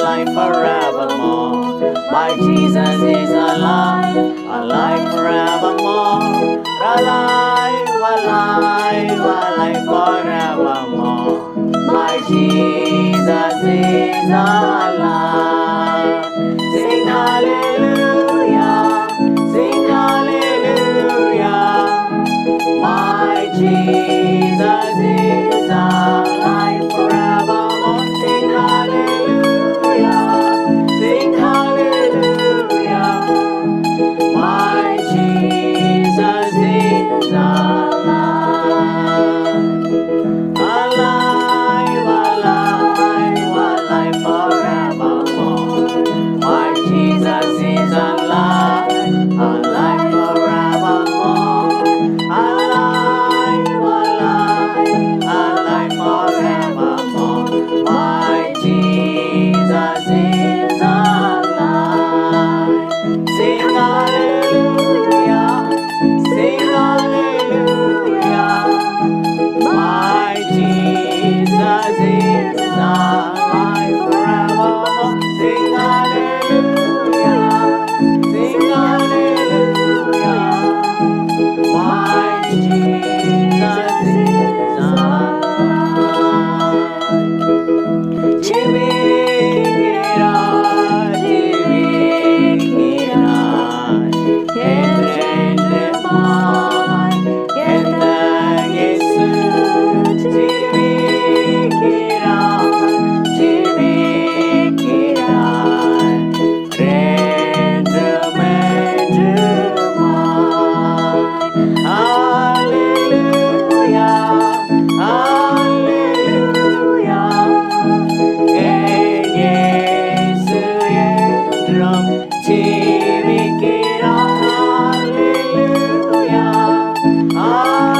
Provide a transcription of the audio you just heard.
alive forevermore. My Jesus is alive, alive forevermore. Alive, alive, alive forevermore. My Jesus is alive. Sing hallelujah, sing hallelujah. My Jesus is alive forevermore. Sing hallelujah, sing hallelujah. My Jesus is alive. Alive, alive, alive forevermore. My Jesus is alive, alive forevermore. Alive, alive, alive forevermore. My Jesus is alive. Sing hallelujah, sing hallelujah. My Jesus is alive forevermore. Sing hallelujah, sing hallelujah. My Jesus is alive. Chivikira, chivikira, என்றென்று மாய் எந்த இயேசு ஜீவிக்கிறார், ஜீவிக்கிறார், என்றும் என்றுமாய். Hallelujah, hallelujah. என் இயேசு என்றும் ஜீவிக்கிறார். Hallelujah, hallelujah.